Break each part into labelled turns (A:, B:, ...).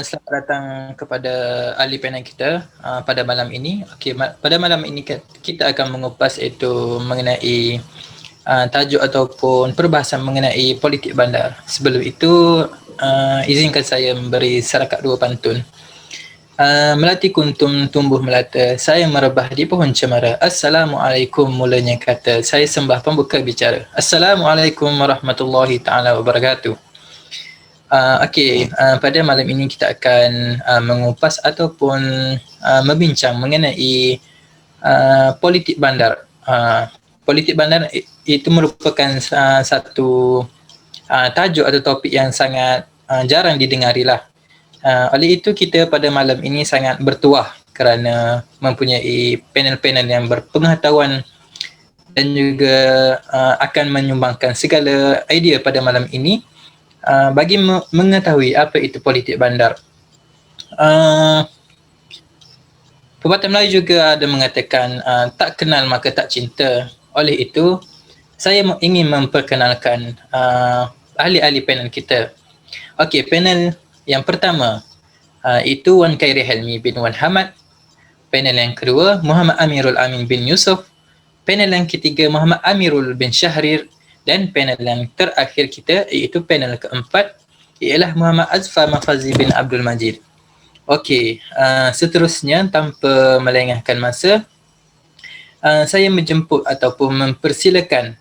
A: Selamat datang kepada ahli panel kita pada malam ini. Okey, pada malam ini kita akan mengupas iaitu mengenai tajuk ataupun perbahasan mengenai politik bandar. Sebelum itu, izinkan saya memberi sarakat dua pantun. Melati kuntum tumbuh melata, saya merebah di pohon cemara. Assalamualaikum mulanya kata, saya sembah pembuka bicara. Assalamualaikum warahmatullahi taala wabarakatuh. Pada malam ini kita akan mengupas ataupun membincang mengenai politik bandar. Politik bandar itu merupakan satu tajuk atau topik yang sangat jarang didengari lah. Oleh itu kita pada malam ini sangat bertuah kerana mempunyai panel-panel yang berpengetahuan dan juga akan menyumbangkan segala idea pada malam ini bagi mengetahui apa itu politik bandar. Pepatah Melayu juga ada mengatakan tak kenal maka tak cinta. Oleh itu, saya ingin memperkenalkan ahli-ahli panel kita. Okey, panel yang pertama itu Wan Khairi Helmi bin Wan Hamad. Panel yang kedua Muhammad Amirul Amin bin Yusof. Panel yang ketiga Muhammad Amirul bin Syahrir. Dan panel yang terakhir kita iaitu panel keempat ialah Muhammad Azfar Mafazi bin Abdul Majid. Okey, seterusnya tanpa melengahkan masa, saya menjemput ataupun mempersilakan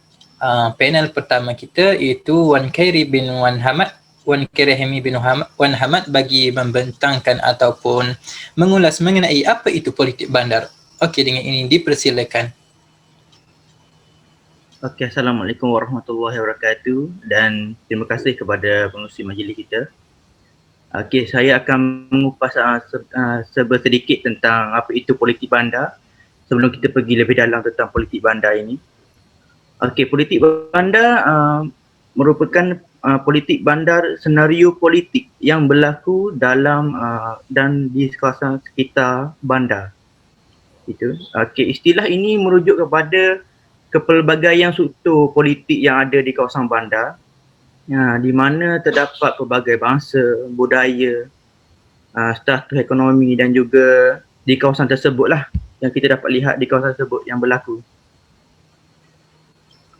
A: panel pertama kita iaitu Wan Khairi bin Wan Hamad, Wan Khairi Helmi bin Wan Hamad bagi membentangkan ataupun mengulas mengenai apa itu politik bandar. Okey, dengan ini dipersilakan.
B: Okey, Assalamualaikum warahmatullahi wabarakatuh dan terima kasih kepada pengerusi majlis kita. Okey, saya akan mengupas sedikit tentang apa itu politik bandar sebelum kita pergi lebih dalam tentang politik bandar ini. Okey, politik bandar merupakan politik bandar senario politik yang berlaku dalam dan di kawasan sekitar bandar. Itu. Okey, istilah ini merujuk kepada kepelbagaian struktur politik yang ada di kawasan bandar, di mana terdapat pelbagai bangsa, budaya, status ekonomi dan juga di kawasan tersebutlah yang kita dapat lihat di kawasan tersebut yang berlaku.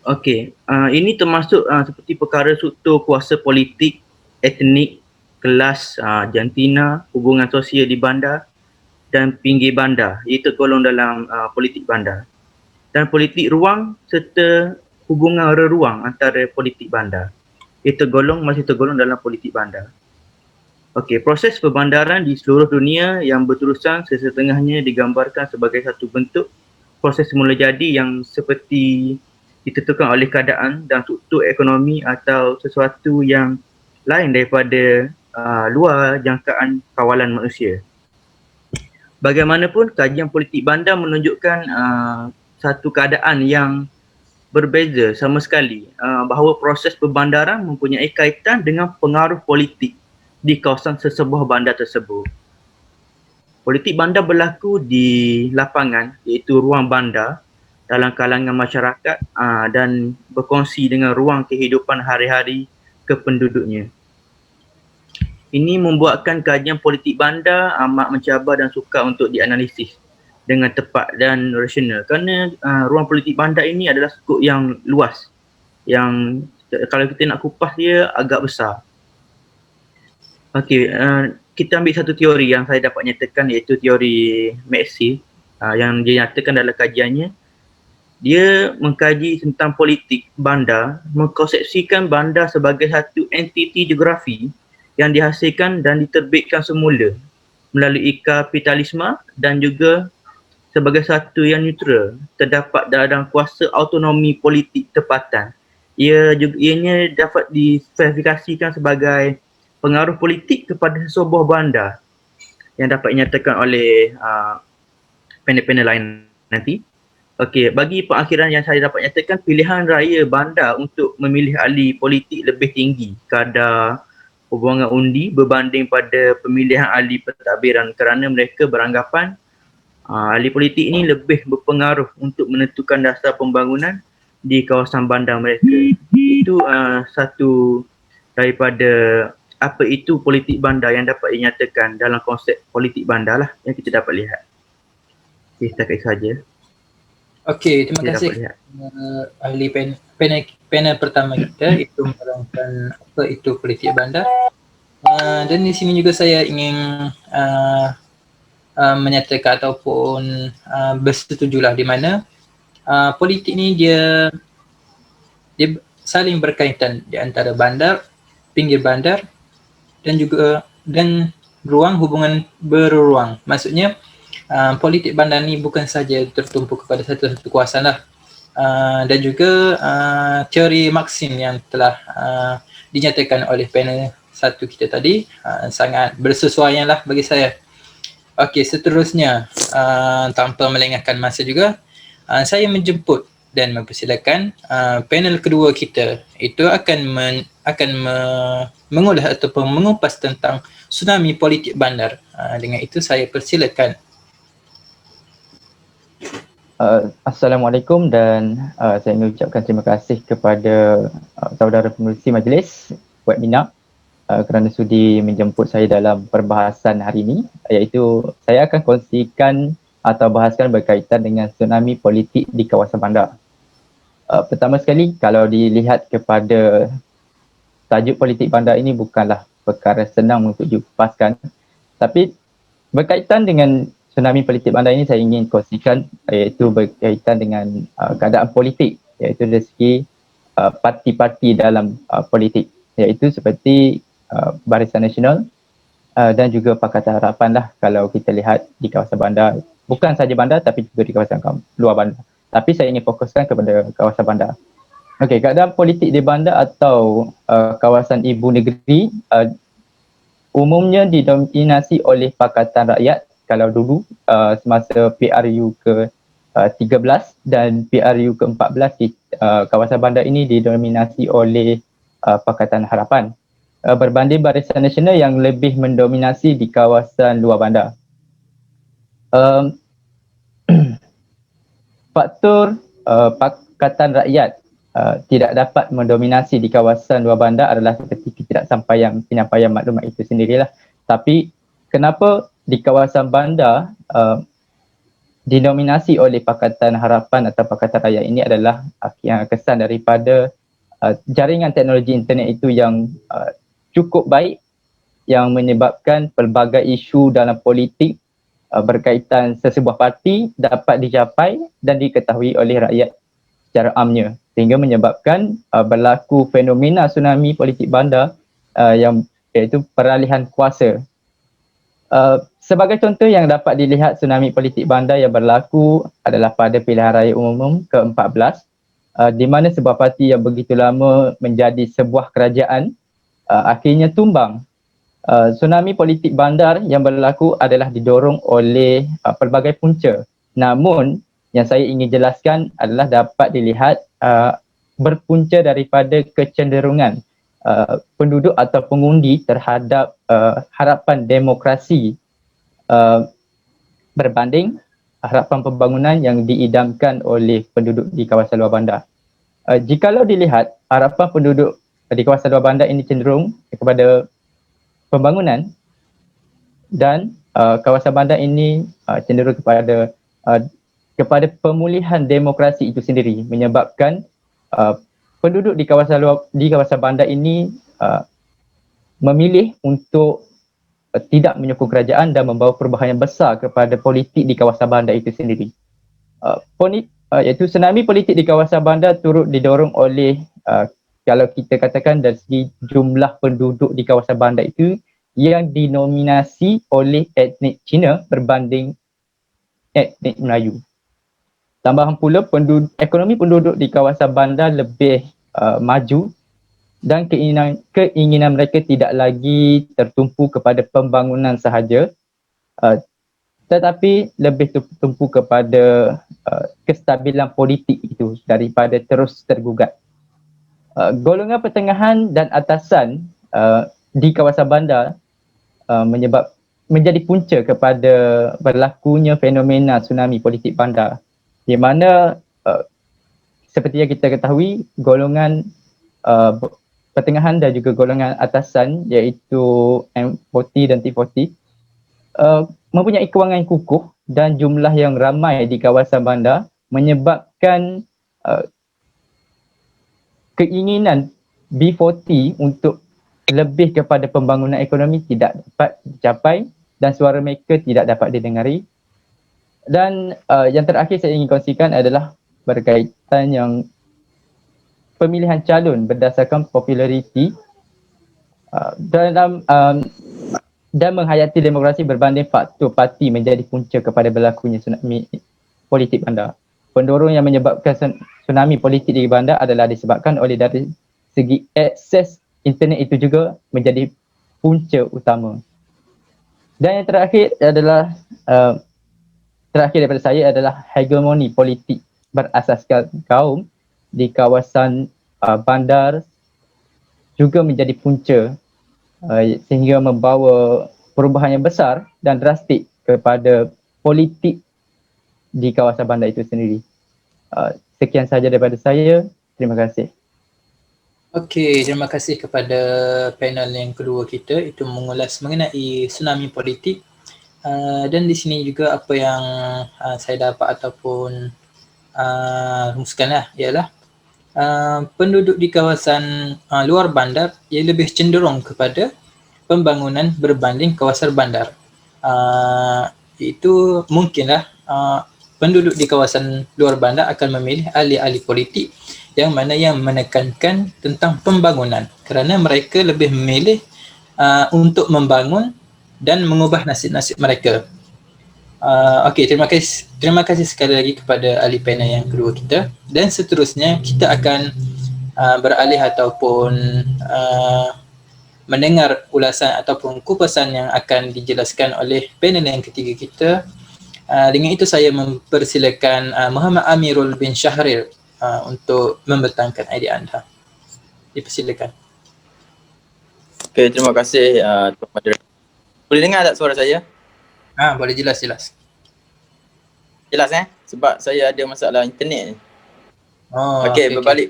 B: Okey, ini termasuk seperti perkara struktur kuasa politik, etnik, kelas, jantina, hubungan sosial di bandar dan pinggir bandar. Ia tergolong dalam politik bandar. Dan politik ruang serta hubungan reruang antara politik bandar. Ia masih tergolong dalam politik bandar. Okey, proses perbandaran di seluruh dunia yang berterusan sesetengahnya digambarkan sebagai satu bentuk proses semula jadi yang seperti ditentukan oleh keadaan dan struktur ekonomi atau sesuatu yang lain daripada luar jangkaan kawalan manusia. Bagaimanapun, kajian politik bandar menunjukkan satu keadaan yang berbeza sama sekali, bahawa proses perbandaran mempunyai kaitan dengan pengaruh politik di kawasan sesebuah bandar tersebut. Politik bandar berlaku di lapangan iaitu ruang bandar dalam kalangan masyarakat dan berkongsi dengan ruang kehidupan hari-hari kependuduknya. Ini membuatkan kajian politik bandar amat mencabar dan sukar untuk dianalisis dengan tepat dan rasional kerana ruang politik bandar ini adalah skop yang luas yang kalau kita nak kupas dia agak besar. Okey, kita ambil satu teori yang saya dapat nyatakan iaitu teori Maxill yang dia nyatakan dalam kajiannya. Dia mengkaji tentang politik bandar, mengkonsepsikan bandar sebagai satu entiti geografi yang dihasilkan dan diterbitkan semula melalui kapitalisme dan juga sebagai satu yang neutral, terdapat dalam kuasa autonomi politik tempatan. Ianya dapat diverifikasikan sebagai pengaruh politik kepada sebuah bandar yang dapat dinyatakan oleh panel-panel lain nanti. Okey, bagi pengakhiran yang saya dapat nyatakan, pilihan raya bandar untuk memilih ahli politik lebih tinggi kadar hubungan undi berbanding pada pemilihan ahli pentadbiran kerana mereka beranggapan ahli politik ini lebih berpengaruh untuk menentukan dasar pembangunan di kawasan bandar mereka. Itu satu daripada apa itu politik bandar yang dapat dinyatakan dalam konsep politik bandar lah yang kita dapat lihat. Okay, setakat itu saja.
A: Okey, terima
B: Kita dapat
A: kasih
B: lihat.
A: ahli panel pertama kita itu menerangkan apa itu politik bandar. Dan di sini juga saya ingin menyatakan ataupun bersetujulah di mana politik ni dia saling berkaitan di antara bandar, pinggir bandar dan ruang hubungan beruang. Maksudnya politik bandar ni bukan saja tertumpu kepada satu kawasan lah. Dan juga teori Maxim yang telah dinyatakan oleh panel satu kita tadi sangat bersesuaian lah bagi saya. Okey, seterusnya tanpa melengahkan masa juga, saya menjemput dan mempersilakan panel kedua kita itu akan mengulas ataupun mengupas tentang tsunami politik bandar. Dengan itu saya persilakan.
C: Assalamualaikum dan saya ingin ucapkan terima kasih kepada saudara pengerusi majlis webinar kerana sudi menjemput saya dalam perbahasan hari ini, iaitu saya akan kongsikan atau bahaskan berkaitan dengan tsunami politik di kawasan bandar. Pertama sekali, kalau dilihat kepada tajuk politik bandar ini bukanlah perkara senang untuk dikupaskan, tapi berkaitan dengan tsunami politik bandar ini saya ingin kongsikan iaitu berkaitan dengan keadaan politik, iaitu dari segi parti-parti dalam politik, iaitu seperti Barisan Nasional dan juga Pakatan Harapan lah kalau kita lihat di kawasan bandar. Bukan saja bandar tapi juga di kawasan luar bandar. Tapi saya ingin fokuskan kepada kawasan bandar. Okey, keadaan politik di bandar atau kawasan ibu negeri umumnya didominasi oleh Pakatan Rakyat kalau dulu semasa PRU ke-13 dan PRU ke-14 di kawasan bandar ini didominasi oleh Pakatan Harapan. Berbanding Barisan Nasional yang lebih mendominasi di kawasan luar bandar. Faktor Pakatan Rakyat tidak dapat mendominasi di kawasan luar bandar adalah seperti penyampaian maklumat itu sendirilah. Tapi kenapa di kawasan bandar didominasi oleh Pakatan Harapan atau Pakatan Rakyat ini adalah kesan daripada jaringan teknologi internet itu yang cukup baik, yang menyebabkan pelbagai isu dalam politik berkaitan sesebuah parti dapat dicapai dan diketahui oleh rakyat secara amnya, sehingga menyebabkan berlaku fenomena tsunami politik bandar yang iaitu peralihan kuasa. Sebagai contoh yang dapat dilihat tsunami politik bandar yang berlaku adalah pada pilihan raya umum ke-14 di mana sebuah parti yang begitu lama menjadi sebuah kerajaan akhirnya tumbang. Tsunami politik bandar yang berlaku adalah didorong oleh pelbagai punca. Namun yang saya ingin jelaskan adalah dapat dilihat berpunca daripada kecenderungan penduduk atau pengundi terhadap harapan demokrasi berbanding harapan pembangunan yang diidamkan oleh penduduk di kawasan luar bandar. Jikalau dilihat harapan penduduk di kawasan luar bandar ini cenderung kepada pembangunan dan kawasan bandar ini cenderung kepada pemulihan demokrasi itu sendiri, menyebabkan penduduk di kawasan bandar ini memilih untuk tidak menyokong kerajaan dan membawa perubahan yang besar kepada politik di kawasan bandar itu sendiri. Iaitu tsunami politik di kawasan bandar turut didorong oleh kalau kita katakan dari segi jumlah penduduk di kawasan bandar itu yang dinominasi oleh etnik Cina berbanding etnik Melayu. Tambahan pula ekonomi penduduk di kawasan bandar lebih maju dan keinginan mereka tidak lagi tertumpu kepada pembangunan sahaja, tetapi lebih tertumpu kepada kestabilan politik itu daripada terus tergugat. Golongan pertengahan dan atasan di kawasan bandar menjadi punca kepada berlakunya fenomena tsunami politik bandar, di mana seperti yang kita ketahui golongan pertengahan dan juga golongan atasan iaitu M40 dan T40 mempunyai kewangan yang kukuh dan jumlah yang ramai di kawasan bandar menyebabkan keinginan B40 untuk lebih kepada pembangunan ekonomi tidak dapat dicapai dan suara mereka tidak dapat didengari. Dan yang terakhir saya ingin kongsikan adalah berkaitan yang pemilihan calon berdasarkan populariti dalam dan menghayati demokrasi berbanding faktor parti menjadi punca kepada berlakunya tsunami politik bandar. Pendorong yang menyebabkan tsunami politik di bandar adalah disebabkan oleh dari segi akses internet itu juga menjadi punca utama. Dan yang terakhir adalah terakhir daripada saya adalah hegemoni politik berasaskan kaum di kawasan bandar juga menjadi punca sehingga membawa perubahan yang besar dan drastik kepada politik di kawasan bandar itu sendiri. Sekian sahaja daripada saya. Terima kasih.
A: Okey, terima kasih kepada panel yang kedua kita, itu mengulas mengenai tsunami politik. Dan di sini juga apa yang saya dapat ataupun rumuskanlah ialah penduduk di kawasan luar bandar ia lebih cenderung kepada pembangunan berbanding kawasan bandar. Itu mungkinlah penduduk di kawasan luar bandar akan memilih ahli-ahli politik yang mana yang menekankan tentang pembangunan kerana mereka lebih memilih untuk membangun dan mengubah nasib-nasib mereka. Okey, terima kasih sekali lagi kepada ahli panel yang kedua kita, dan seterusnya kita akan beralih ataupun mendengar ulasan ataupun kupasan yang akan dijelaskan oleh panel yang ketiga kita. Dengan itu saya mempersilakan Muhammad Amirul bin Syahril untuk membentangkan idea anda. Dipersilakan.
D: Okey, terima kasih Tuan Moderator. Boleh dengar tak suara saya?
A: Boleh jelas.
D: Jelas sebab saya ada masalah internet ni. Okey, berbalik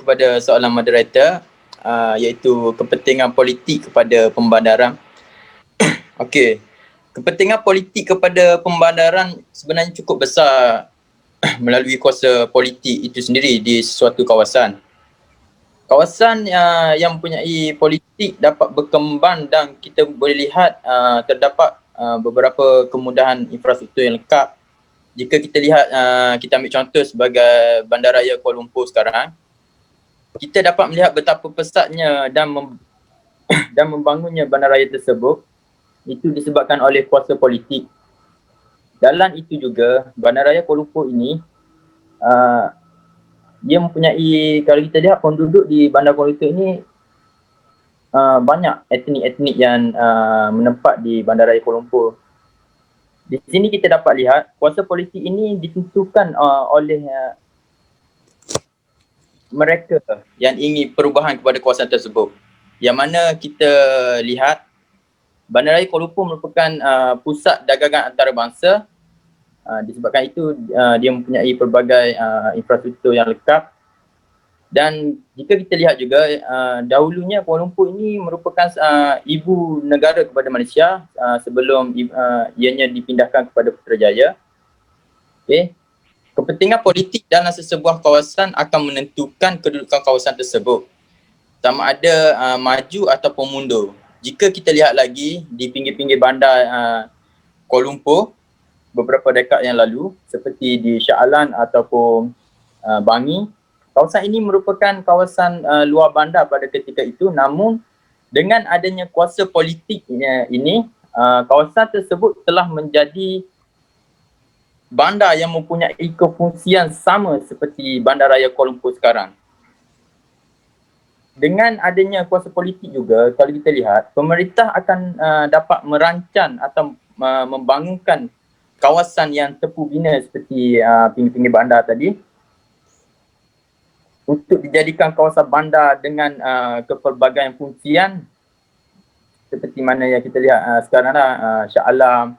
D: kepada soalan moderator, iaitu kepentingan politik kepada pembandaran. Okey, kepentingan politik kepada pembandaran sebenarnya cukup besar melalui kuasa politik itu sendiri di suatu kawasan. Kawasan yang mempunyai politik dapat berkembang dan kita boleh lihat terdapat beberapa kemudahan infrastruktur yang lengkap. Jika kita lihat, kita ambil contoh sebagai Bandaraya Kuala Lumpur sekarang, kita dapat melihat betapa pesatnya dan membangunnya bandaraya tersebut itu disebabkan oleh kuasa politik. Dalam itu juga, Bandaraya Kuala Lumpur ini dia mempunyai, kalau kita lihat penduduk di Bandar Kuala Lumpur ini banyak etnik-etnik yang menempat di Bandaraya Kuala Lumpur. Di sini kita dapat lihat kuasa politik ini ditentukan oleh mereka yang ingin perubahan kepada kawasan tersebut. Yang mana kita lihat Bandaraya Kuala Lumpur merupakan pusat dagangan antarabangsa. Disebabkan itu dia mempunyai pelbagai infrastruktur yang lengkap. Dan jika kita lihat juga dahulunya Kuala Lumpur ini merupakan ibu negara kepada Malaysia sebelum ianya dipindahkan kepada Putrajaya. Okay. Kepentingan politik dalam sesebuah kawasan akan menentukan kedudukan kawasan tersebut, sama ada maju ataupun mundur. Jika kita lihat lagi di pinggir-pinggir bandar Kuala Lumpur beberapa dekad yang lalu, seperti di Shah Alam ataupun Bangi, kawasan ini merupakan kawasan luar bandar pada ketika itu, namun dengan adanya kuasa politik ini, kawasan tersebut telah menjadi bandar yang mempunyai kefungsian sama seperti Bandaraya Kuala Lumpur sekarang. Dengan adanya kuasa politik juga, kalau kita lihat, pemerintah akan dapat merancang atau membangunkan kawasan yang terpu bina seperti pinggir-pinggir bandar tadi untuk dijadikan kawasan bandar dengan kepelbagaian fungsian seperti mana yang kita lihat sekarang lah, Shah Alam,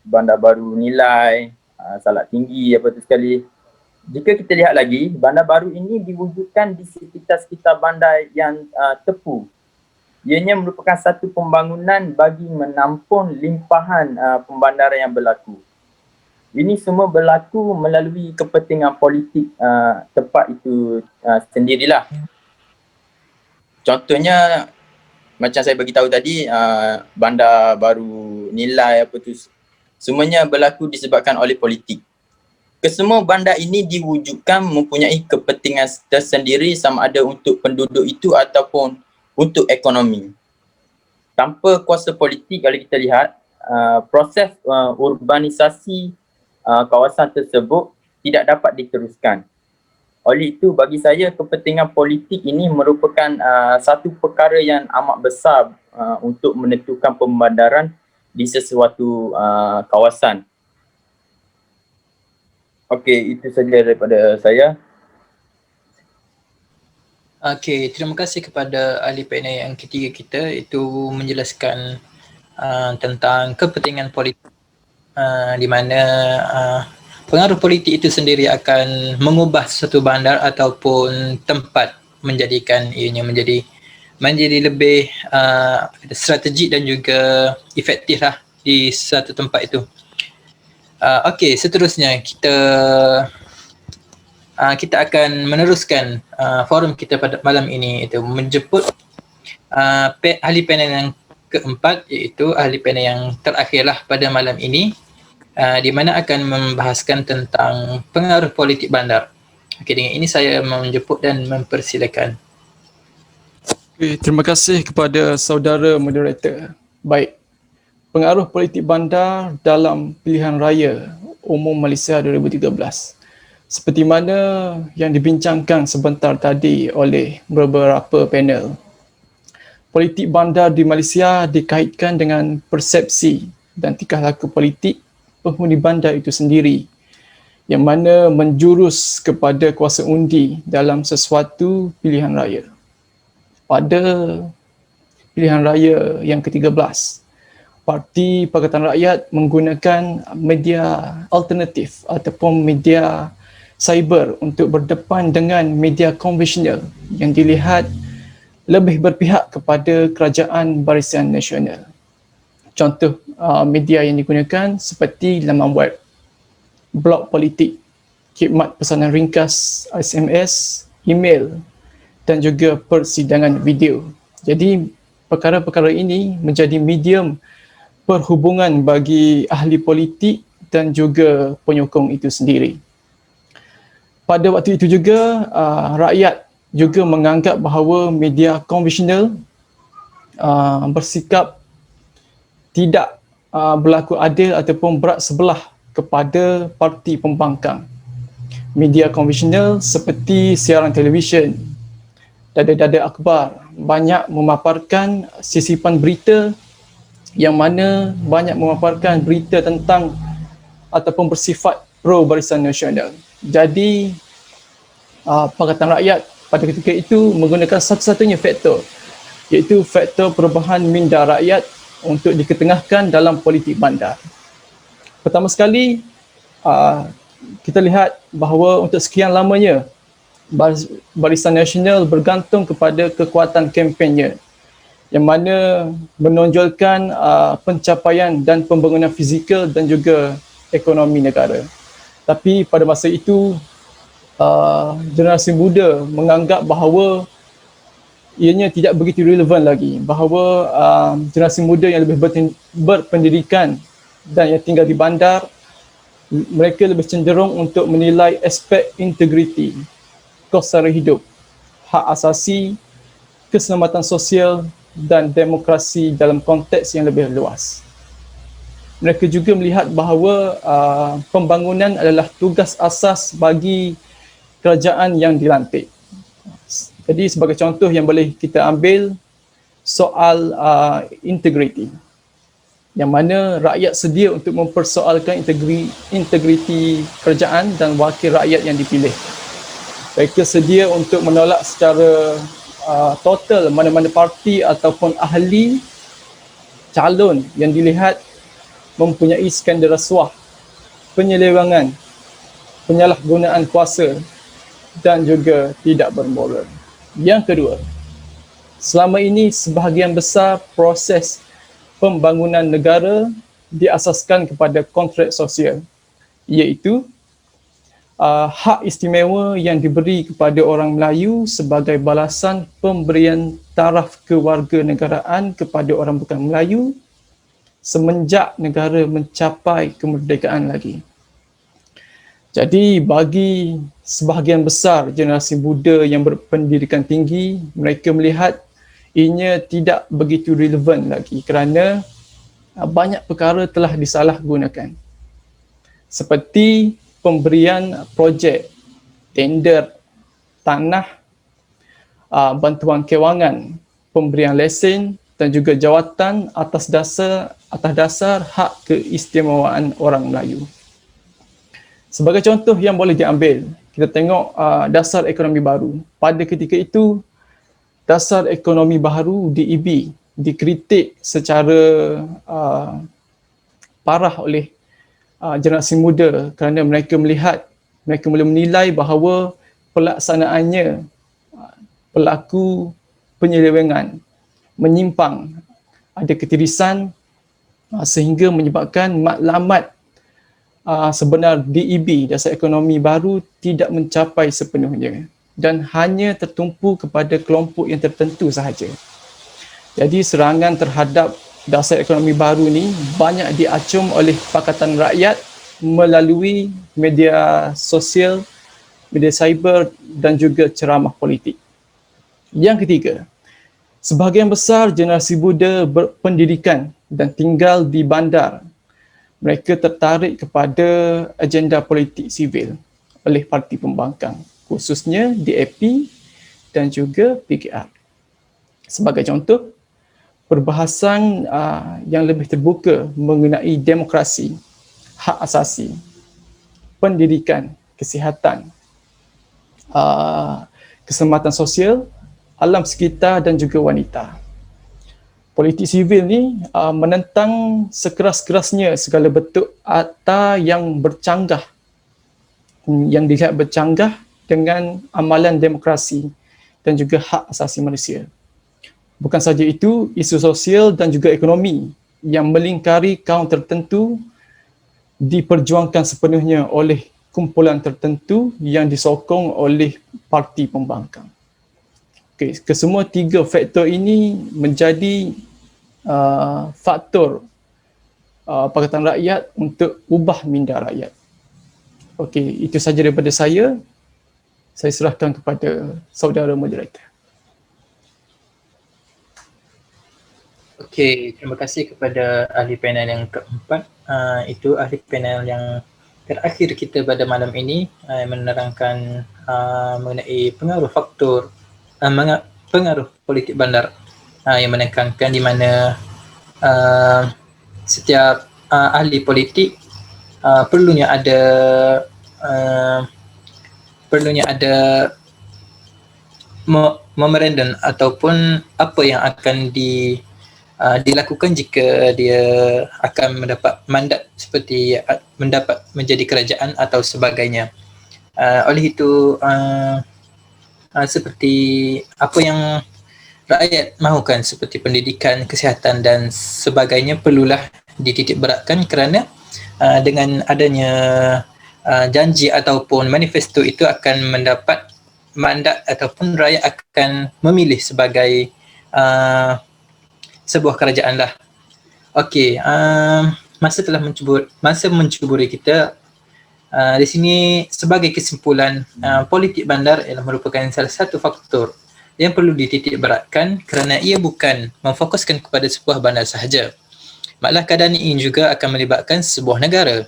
D: Bandar Baru Nilai, Salak Tinggi apa tu sekali. jika kita lihat lagi, bandar baru ini diwujudkan di sekitar-sekitar bandar yang tepu. Ianya merupakan satu pembangunan bagi menampung limpahan pembandaran yang berlaku. Ini semua berlaku melalui kepentingan politik tempat itu sendirilah. Contohnya, macam saya bagi tahu tadi, bandar baru, nilai apa tu, semuanya berlaku disebabkan oleh politik. Kesemua bandar ini diwujudkan mempunyai kepentingan tersendiri sama ada untuk penduduk itu ataupun untuk ekonomi. Tanpa kuasa politik, kalau kita lihat, proses urbanisasi kawasan tersebut tidak dapat diteruskan. Oleh itu, bagi saya kepentingan politik ini merupakan satu perkara yang amat besar untuk menentukan pembandaran di sesuatu kawasan. Okey, itu saja daripada saya.
A: Okey, terima kasih kepada ahli panel yang ketiga kita, itu menjelaskan tentang kepentingan politik di mana pengaruh politik itu sendiri akan mengubah satu bandar ataupun tempat menjadikan ianya menjadi lebih strategik dan juga efektif lah di satu tempat itu. Okey, seterusnya kita akan meneruskan forum kita pada malam ini, itu menjemput ahli panel yang keempat, iaitu ahli panel yang terakhirlah pada malam ini, di mana akan membahaskan tentang pengaruh politik bandar. Okey, dengan ini saya menjemput dan mempersilakan.
E: Okay, terima kasih kepada saudara moderator. Baik, pengaruh politik bandar dalam pilihan raya umum Malaysia 2013. Seperti mana yang dibincangkan sebentar tadi oleh beberapa panel, politik bandar di Malaysia dikaitkan dengan persepsi dan tingkah laku politik penghuni bandar itu sendiri, yang mana menjurus kepada kuasa undi dalam sesuatu pilihan raya. Pada pilihan raya yang ke-13, Parti Pakatan Rakyat menggunakan media alternatif ataupun media cyber untuk berdepan dengan media konvensional yang dilihat lebih berpihak kepada kerajaan Barisan Nasional. Contoh media yang digunakan seperti laman web, blog politik, khidmat pesanan ringkas, SMS, email dan juga persidangan video. Jadi perkara-perkara ini menjadi medium perhubungan bagi ahli politik dan juga penyokong itu sendiri. Pada waktu itu juga, rakyat juga menganggap bahawa media konvensional bersikap tidak berlaku adil ataupun berat sebelah kepada parti pembangkang. Media konvensional seperti siaran televisyen, dada-dada akhbar banyak memaparkan sisipan berita yang mana banyak memaparkan berita tentang ataupun bersifat pro Barisan Nasional. Jadi Pakatan Rakyat pada ketika itu menggunakan satu-satunya faktor, iaitu faktor perubahan minda rakyat untuk diketengahkan dalam politik bandar. Pertama sekali, kita lihat bahawa untuk sekian lamanya Barisan Nasional bergantung kepada kekuatan kempennya, yang mana menonjolkan pencapaian dan pembangunan fizikal dan juga ekonomi negara. Tapi pada masa itu, generasi muda menganggap bahawa ianya tidak begitu relevan lagi, bahawa generasi muda yang lebih berpendidikan dan yang tinggal di bandar, mereka lebih cenderung untuk menilai aspek integriti, kos sara hidup, hak asasi, keselamatan sosial dan demokrasi dalam konteks yang lebih luas. Mereka juga melihat bahawa pembangunan adalah tugas asas bagi kerajaan yang dilantik. Jadi sebagai contoh yang boleh kita ambil soal integriti, yang mana rakyat sedia untuk mempersoalkan integriti kerajaan dan wakil rakyat yang dipilih. Mereka sedia untuk menolak secara total mana-mana parti ataupun ahli calon yang dilihat mempunyai skandal rasuah, penyelewengan penyalahgunaan kuasa dan juga tidak bermoral. Yang kedua, selama ini sebahagian besar proses pembangunan negara diasaskan kepada kontrak sosial, iaitu hak istimewa yang diberi kepada orang Melayu sebagai balasan pemberian taraf kewarganegaraan kepada orang bukan Melayu semenjak negara mencapai kemerdekaan lagi. Jadi bagi sebahagian besar generasi muda yang berpendidikan tinggi, mereka melihat ianya tidak begitu relevan lagi kerana banyak perkara telah disalahgunakan. Seperti pemberian projek, tender, tanah, bantuan kewangan, pemberian lesen dan juga jawatan atas dasar hak keistimewaan orang Melayu. Sebagai contoh yang boleh diambil, kita tengok dasar ekonomi baru. Pada ketika itu, dasar ekonomi baru DEB dikritik secara parah oleh generasi muda kerana mereka mula menilai bahawa pelaksanaannya berlaku penyelewengan, menyimpang, ada ketirisan sehingga menyebabkan matlamat sebenar DEB, dasar ekonomi baru, tidak mencapai sepenuhnya dan hanya tertumpu kepada kelompok yang tertentu sahaja. Jadi serangan terhadap dasar ekonomi baru ni banyak diacung oleh Pakatan Rakyat melalui media sosial, media cyber dan juga ceramah politik. Yang ketiga, sebahagian besar generasi muda berpendidikan dan tinggal di bandar. Mereka tertarik kepada agenda politik sivil oleh parti pembangkang, khususnya DAP dan juga PKR. Sebagai contoh, perbahasan yang lebih terbuka mengenai demokrasi, hak asasi, pendidikan, kesihatan, keselamatan sosial, alam sekitar dan juga wanita. Politik sivil ni menentang sekeras-kerasnya segala bentuk akta yang bercanggah, yang dilihat bercanggah dengan amalan demokrasi dan juga hak asasi manusia. Bukan saja itu, isu sosial dan juga ekonomi yang melingkari kaum tertentu diperjuangkan sepenuhnya oleh kumpulan tertentu yang disokong oleh parti pembangkang. Okay, kesemua tiga faktor ini menjadi faktor Pakatan Rakyat untuk ubah minda rakyat. Okey, itu saja daripada saya. Saya serahkan kepada saudara moderator.
A: Okey, terima kasih kepada ahli panel yang keempat. Itu ahli panel yang terakhir kita pada malam ini, menerangkan mengenai pengaruh faktor pengaruh politik bandar yang menekankan di mana setiap ahli politik perlunya ada memorandum ataupun apa yang akan dilakukan jika dia akan mendapat mandat seperti mendapat menjadi kerajaan atau sebagainya. Oleh itu seperti apa yang rakyat mahukan seperti pendidikan, kesihatan dan sebagainya perlulah dititik beratkan kerana dengan adanya janji ataupun manifesto itu akan mendapat mandat ataupun rakyat akan memilih sebagai sebuah kerajaan lah. Okey, masa mencuburi kita. Di sini sebagai kesimpulan, politik bandar ialah merupakan salah satu faktor yang perlu dititik beratkan kerana ia bukan memfokuskan kepada sebuah bandar sahaja. Malah keadaan ini juga akan melibatkan sebuah negara,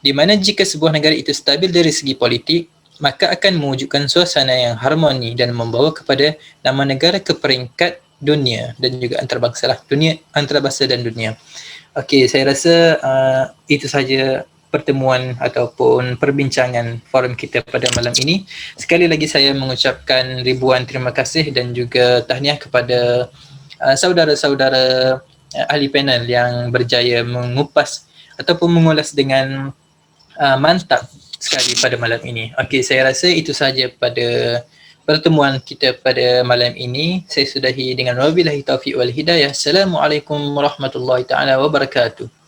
A: di mana jika sebuah negara itu stabil dari segi politik, maka akan mewujudkan suasana yang harmoni dan membawa kepada nama negara ke peringkat dunia dan juga antarabangsa dan dunia. Okey, saya rasa itu saja pertemuan ataupun perbincangan forum kita pada malam ini. Sekali lagi saya mengucapkan ribuan terima kasih dan juga tahniah kepada saudara-saudara ahli panel yang berjaya mengupas ataupun mengulas dengan mantap sekali pada malam ini. Okey, saya rasa itu sahaja pada pertemuan kita pada malam ini. Saya sudahi dengan wabillahi taufiq wal hidayah. Assalamualaikum warahmatullahi taala wabarakatuh.